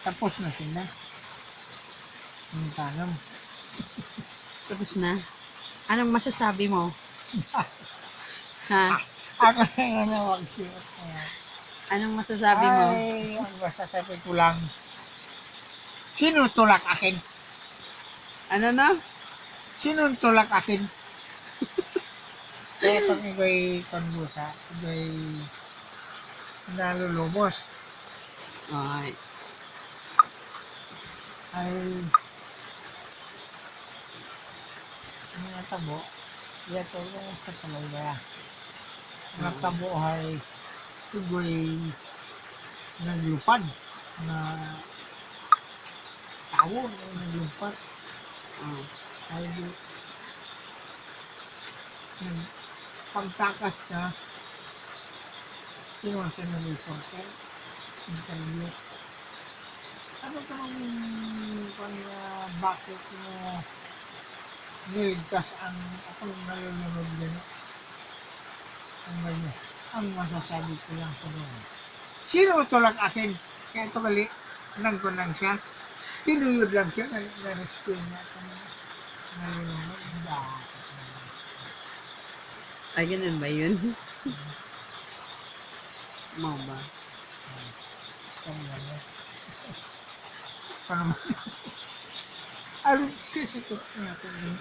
Tapos na sila. Yung tanong. Tapos na. Anong masasabi mo? Ha? Ako na yung nawagsiot. Anong masasabi mo? Ay, ang masasabi ko lang, sino tulak akin? Ano na? Sino tulak akin? Kaya pag ikaw'y konbusa, ikaw'y nalulubos, Ay. ay mga tabo, yato yung sa talaga. Mga tabo ay ikaw'y naglupad na tao na naglupad. Oh. Ay di, pagtakas na, kinuha siya ng reporter, interview. Ano ka bakit mo niligtas ang akong nalulunod gano'n? Ang masasabi ko lang ko doon. Sino tulak akin? Kaya ito kali, nagkunang siya. Tinuyod lang siya, na-rescue niya. Nalulunod, bakit naman. Ay, ganun ba yun? Mo ba? Paano mo? Ano, sisikot natin yun.